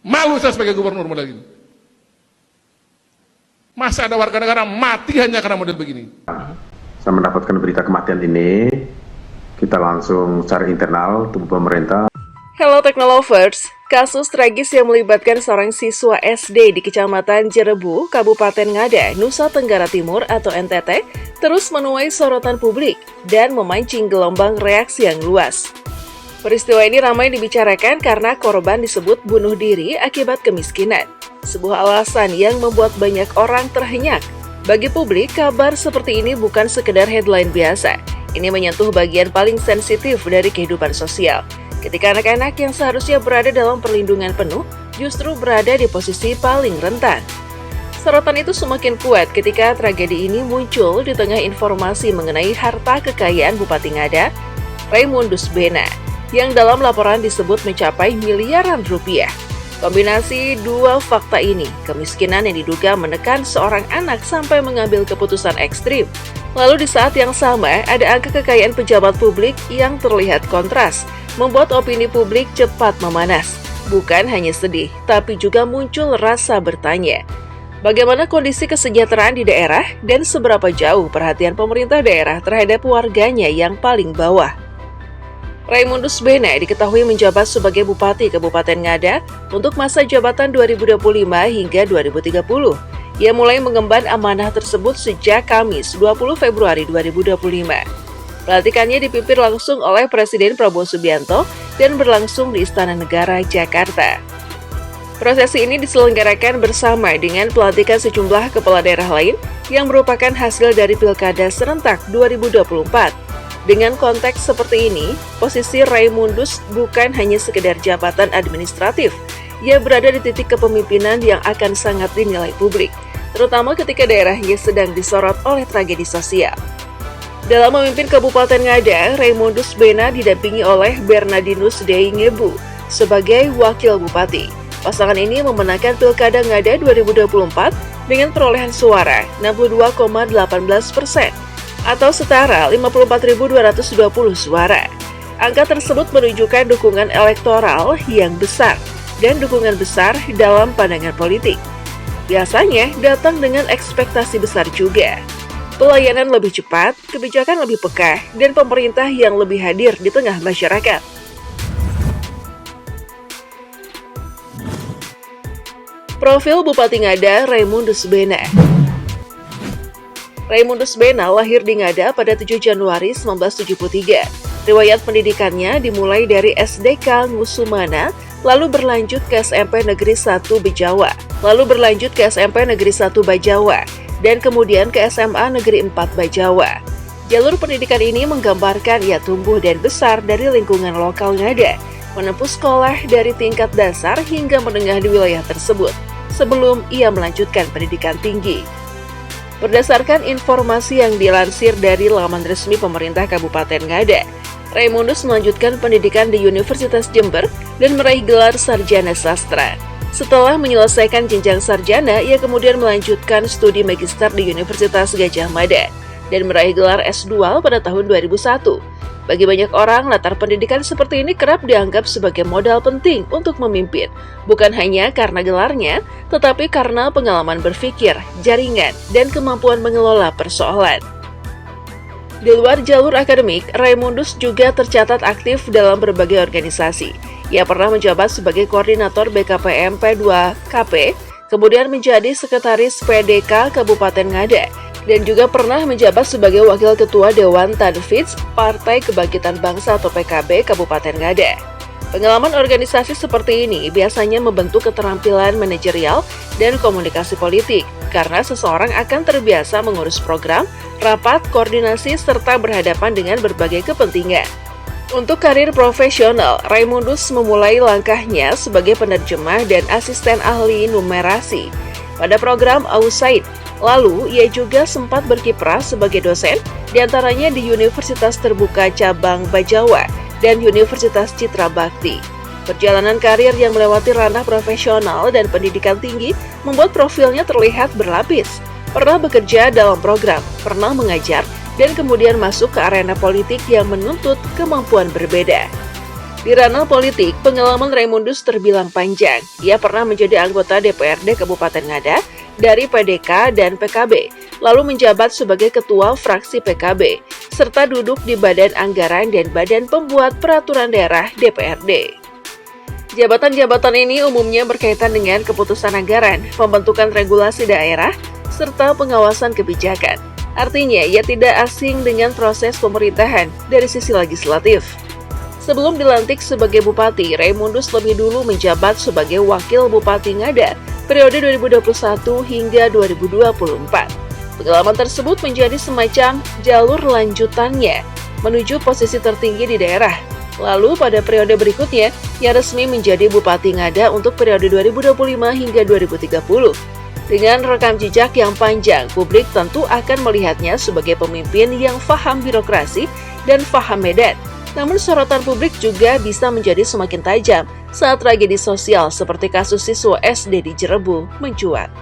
Malu saya sebagai gubernur model ini. Masa ada warga negara mati hanya karena model begini? Saya mendapatkan berita kematian ini, kita langsung secara internal tubuh pemerintah. Hello Technolovers, kasus tragis yang melibatkan seorang siswa SD di Kecamatan Jerebu, Kabupaten Ngada, Nusa Tenggara Timur atau NTT, terus menuai sorotan publik dan memancing gelombang reaksi yang luas. Peristiwa ini ramai dibicarakan karena korban disebut bunuh diri akibat kemiskinan, sebuah alasan yang membuat banyak orang terhenyak. Bagi publik, kabar seperti ini bukan sekedar headline biasa. Ini menyentuh bagian paling sensitif dari kehidupan sosial. Ketika anak-anak yang seharusnya berada dalam perlindungan penuh, justru berada di posisi paling rentan. Sorotan itu semakin kuat ketika tragedi ini muncul di tengah informasi mengenai harta kekayaan Bupati Ngada, Raimundus Bena, yang dalam laporan disebut mencapai miliaran rupiah. Kombinasi dua fakta ini, kemiskinan yang diduga menekan seorang anak sampai mengambil keputusan ekstrim. Lalu di saat yang sama, ada angka kekayaan pejabat publik yang terlihat kontras, membuat opini publik cepat memanas. Bukan hanya sedih, tapi juga muncul rasa bertanya. Bagaimana kondisi kesejahteraan di daerah dan seberapa jauh perhatian pemerintah daerah terhadap warganya yang paling bawah? Raimundus Bena diketahui menjabat sebagai Bupati Kabupaten Ngada untuk masa jabatan 2025 hingga 2030. Ia mulai mengemban amanah tersebut sejak Kamis 20 Februari 2025. Pelantikannya dipimpin langsung oleh Presiden Prabowo Subianto dan berlangsung di Istana Negara, Jakarta. Prosesi ini diselenggarakan bersama dengan pelantikan sejumlah kepala daerah lain yang merupakan hasil dari Pilkada Serentak 2024. Dengan konteks seperti ini, posisi Raimundus bukan hanya sekedar jabatan administratif. Ia berada di titik kepemimpinan yang akan sangat dinilai publik, terutama ketika daerahnya sedang disorot oleh tragedi sosial. Dalam memimpin Kabupaten Ngada, Raimundus Bena didampingi oleh Bernardinus Dei Ngebu sebagai Wakil Bupati. Pasangan ini memenangkan Pilkada Ngada 2024 dengan perolehan suara 62,18%. Atau setara 54.220 suara. Angka tersebut menunjukkan dukungan elektoral yang besar dan dukungan besar dalam pandangan politik. Biasanya datang dengan ekspektasi besar juga. Pelayanan lebih cepat, kebijakan lebih peka, dan pemerintah yang lebih hadir di tengah masyarakat. Profil Bupati Ngada Raimundus Bena. Raimundus Bena lahir di Ngada pada 7 Januari 1973. Riwayat pendidikannya dimulai dari SDK Ngusumana, lalu berlanjut ke SMP Negeri 1 Bejawa, lalu berlanjut ke SMP Negeri 1 Bajawa, dan kemudian ke SMA Negeri 4 Bajawa. Jalur pendidikan ini menggambarkan ia tumbuh dan besar dari lingkungan lokal Ngada, menempuh sekolah dari tingkat dasar hingga menengah di wilayah tersebut, sebelum ia melanjutkan pendidikan tinggi. Berdasarkan informasi yang dilansir dari laman resmi pemerintah Kabupaten Ngada, Raimundus melanjutkan pendidikan di Universitas Jember dan meraih gelar sarjana sastra. Setelah menyelesaikan jenjang sarjana, ia kemudian melanjutkan studi magister di Universitas Gadjah Mada dan meraih gelar S2 pada tahun 2001. Bagi banyak orang, latar pendidikan seperti ini kerap dianggap sebagai modal penting untuk memimpin, bukan hanya karena gelarnya, tetapi karena pengalaman berpikir, jaringan, dan kemampuan mengelola persoalan. Di luar jalur akademik, Raimundus juga tercatat aktif dalam berbagai organisasi. Ia pernah menjabat sebagai koordinator BKPM P2KP, kemudian menjadi sekretaris PDK Kabupaten Ngada, dan juga pernah menjabat sebagai Wakil Ketua Dewan Tanfidz Partai Kebangkitan Bangsa atau PKB Kabupaten Ngada. Pengalaman organisasi seperti ini biasanya membentuk keterampilan manajerial dan komunikasi politik, karena seseorang akan terbiasa mengurus program, rapat, koordinasi, serta berhadapan dengan berbagai kepentingan. Untuk karir profesional, Raimundus memulai langkahnya sebagai penerjemah dan asisten ahli numerasi pada program USAID. Lalu, ia juga sempat berkiprah sebagai dosen, diantaranya di Universitas Terbuka Cabang Bajawa dan Universitas Citra Bakti. Perjalanan karir yang melewati ranah profesional dan pendidikan tinggi membuat profilnya terlihat berlapis. Pernah bekerja dalam program, pernah mengajar, dan kemudian masuk ke arena politik yang menuntut kemampuan berbeda. Di ranah politik, pengalaman Raimundus terbilang panjang. Ia pernah menjadi anggota DPRD Kabupaten Ngada dari PDK dan PKB, lalu menjabat sebagai ketua fraksi PKB, serta duduk di Badan Anggaran dan Badan Pembuat Peraturan Daerah DPRD. Jabatan-jabatan ini umumnya berkaitan dengan keputusan anggaran, pembentukan regulasi daerah, serta pengawasan kebijakan. Artinya, ia tidak asing dengan proses pemerintahan dari sisi legislatif. Sebelum dilantik sebagai bupati, Raimundus lebih dulu menjabat sebagai wakil bupati Ngada periode 2021 hingga 2024. Pengalaman tersebut menjadi semacam jalur lanjutannya menuju posisi tertinggi di daerah. Lalu pada periode berikutnya, ia resmi menjadi bupati Ngada untuk periode 2025 hingga 2030. Dengan rekam jejak yang panjang, publik tentu akan melihatnya sebagai pemimpin yang paham birokrasi dan paham medan. Namun sorotan publik juga bisa menjadi semakin tajam saat tragedi sosial seperti kasus siswa SD di Cirebon mencuat.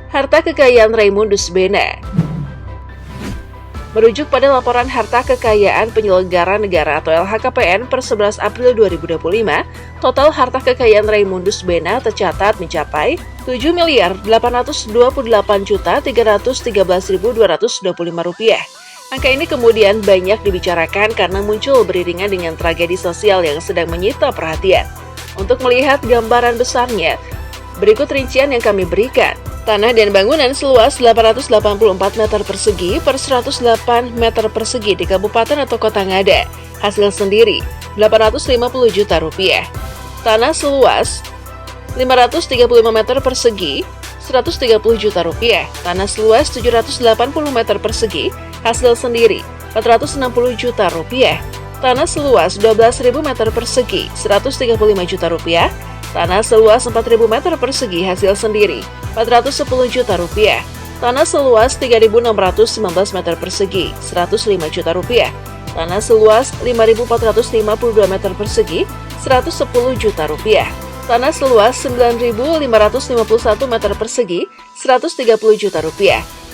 Harta kekayaan Raimundus Bena. Merujuk pada laporan harta kekayaan penyelenggara negara atau LHKPN per 11 April 2025, total harta kekayaan Raimundus Bena tercatat mencapai Rp7.828.313.225. Angka ini kemudian banyak dibicarakan karena muncul beriringan dengan tragedi sosial yang sedang menyita perhatian. Untuk melihat gambaran besarnya, berikut rincian yang kami berikan. Tanah dan bangunan seluas 884 meter persegi per 108 meter persegi di kabupaten atau kota Ngada, hasil sendiri Rp850 juta. Tanah seluas 535 meter persegi, Rp130 juta. Tanah seluas 780 meter persegi, hasil sendiri Rp460 juta. Tanah seluas 12.000 meter persegi, Rp135 juta. Tanah seluas 4.000 meter persegi, hasil sendiri Rp410 juta. Tanah seluas 3.619 meter persegi, Rp105 juta. Tanah seluas 5.452 meter persegi, Rp110 juta. Tanah seluas 9.551 meter persegi, Rp130 juta.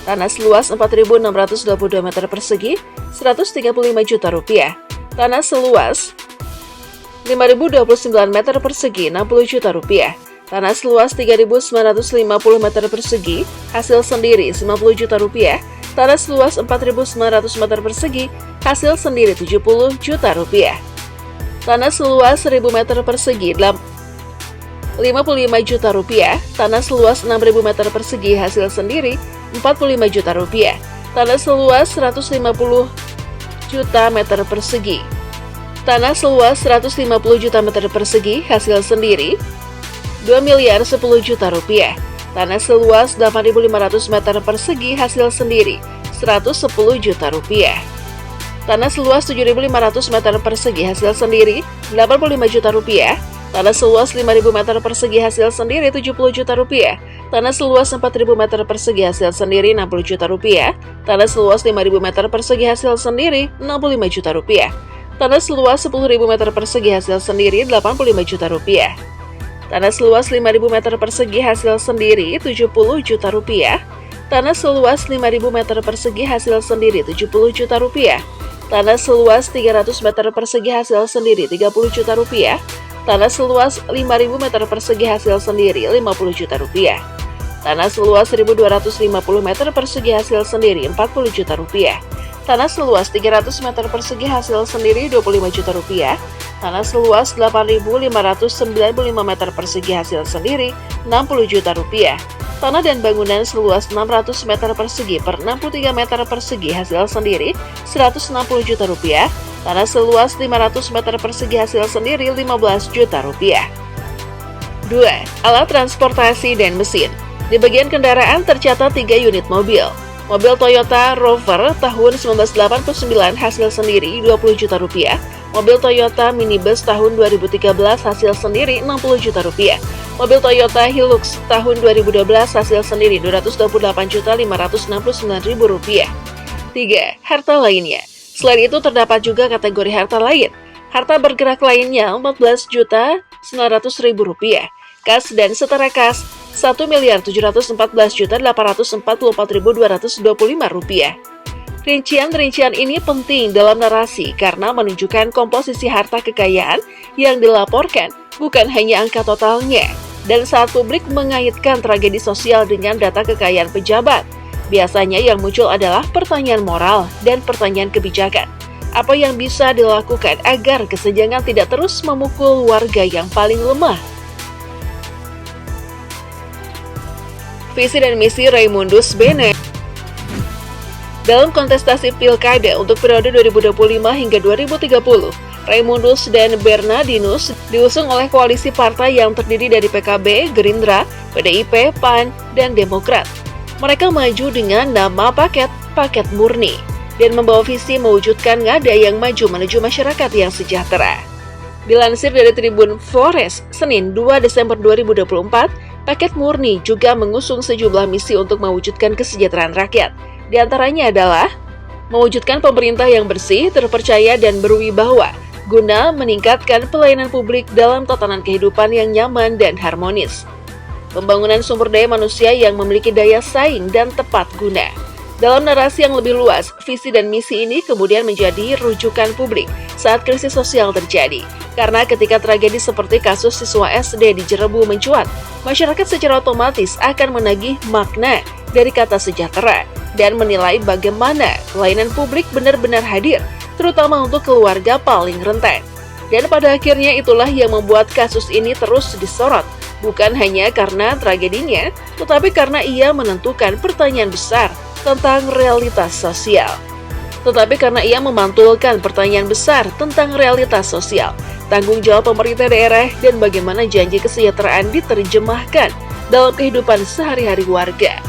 Tanah seluas 4.622 meter persegi, Rp135 juta. Tanah seluas 5.029 meter persegi, Rp60 juta. Tanah seluas 3.950 meter persegi, hasil sendiri Rp90 juta. Tanah seluas 4.900 meter persegi, hasil sendiri Rp70 juta. Tanah seluas 1.000 meter persegi, Rp55 juta. Tanah seluas 6.000 meter persegi, hasil sendiri Rp45 juta. Tanah seluas 150 juta meter persegi. Tanah seluas 150 juta meter persegi, hasil sendiri Rp2.010 juta. Tanah seluas 8.500 meter persegi, hasil sendiri Rp110 juta. Tanah seluas 7.500 meter persegi, hasil sendiri Rp85 juta. Tanah seluas 5.000 meter persegi, hasil sendiri Rp70 juta. Tanah seluas 4.000 meter persegi, hasil sendiri Rp60 juta. Tanah seluas 5.000 meter persegi, hasil sendiri Rp65 juta. Tanah seluas 10.000 meter persegi, hasil sendiri Rp85 juta. Tanah seluas 5.000 meter persegi, hasil sendiri Rp70 juta. Tanah seluas 5.000 meter persegi, hasil sendiri Rp70 juta. Tanah seluas 300 meter persegi, hasil sendiri Rp30 juta. Tanah seluas 5.000 meter persegi, hasil sendiri Rp50 juta. Tanah seluas 1.250 meter persegi, hasil sendiri Rp40 juta. Tanah seluas 300 meter persegi, hasil sendiri Rp25 juta. Tanah seluas 8.595 meter persegi, hasil sendiri Rp60 juta. Tanah dan bangunan seluas 600 meter persegi per 63 meter persegi, hasil sendiri Rp160 juta. Tanah seluas 500 meter persegi, hasil sendiri Rp15 juta. 2. Alat transportasi dan mesin. Di bagian kendaraan tercatat 3 unit mobil. Mobil Toyota Rover tahun 1989 hasil sendiri Rp20 juta. Mobil Toyota Minibus tahun 2013 hasil sendiri Rp60 juta. Mobil Toyota Hilux tahun 2012 hasil sendiri Rp228.569.000. 3. Harta lainnya. Selain itu terdapat juga kategori harta lain. Harta bergerak lainnya Rp14.900.000. Kas dan setara kas Rp1.714.844.225. Rincian-rincian ini penting dalam narasi karena menunjukkan komposisi harta kekayaan yang dilaporkan, bukan hanya angka totalnya. Dan saat publik mengaitkan tragedi sosial dengan data kekayaan pejabat, biasanya yang muncul adalah pertanyaan moral dan pertanyaan kebijakan. Apa yang bisa dilakukan agar kesenjangan tidak terus memukul warga yang paling lemah? Visi dan misi Raimundus Bene. Dalam kontestasi Pilkada untuk periode 2025 hingga 2030, Raimundus dan Bernardinus diusung oleh koalisi partai yang terdiri dari PKB, Gerindra, PDIP, PAN, dan Demokrat. Mereka maju dengan nama Paket Murni, dan membawa visi mewujudkan Ngada yang maju menuju masyarakat yang sejahtera. Dilansir dari Tribun Flores, Senin 2 Desember 2024, Paket Murni juga mengusung sejumlah misi untuk mewujudkan kesejahteraan rakyat. Di antaranya adalah mewujudkan pemerintah yang bersih, terpercaya, dan berwibawa, guna meningkatkan pelayanan publik dalam tatanan kehidupan yang nyaman dan harmonis. Pembangunan sumber daya manusia yang memiliki daya saing dan tepat guna. Dalam narasi yang lebih luas, visi dan misi ini kemudian menjadi rujukan publik saat krisis sosial terjadi. Karena ketika tragedi seperti kasus siswa SD di Jerebu mencuat, masyarakat secara otomatis akan menagih makna dari kata sejahtera dan menilai bagaimana pelayanan publik benar-benar hadir, terutama untuk keluarga paling rentan. Dan pada akhirnya itulah yang membuat kasus ini terus disorot, bukan hanya karena tragedinya, tetapi karena ia menentukan pertanyaan besar tentang realitas sosial. Tetapi karena ia memantulkan pertanyaan besar tentang realitas sosial, tanggung jawab pemerintah daerah, dan bagaimana janji kesejahteraan diterjemahkan dalam kehidupan sehari-hari warga.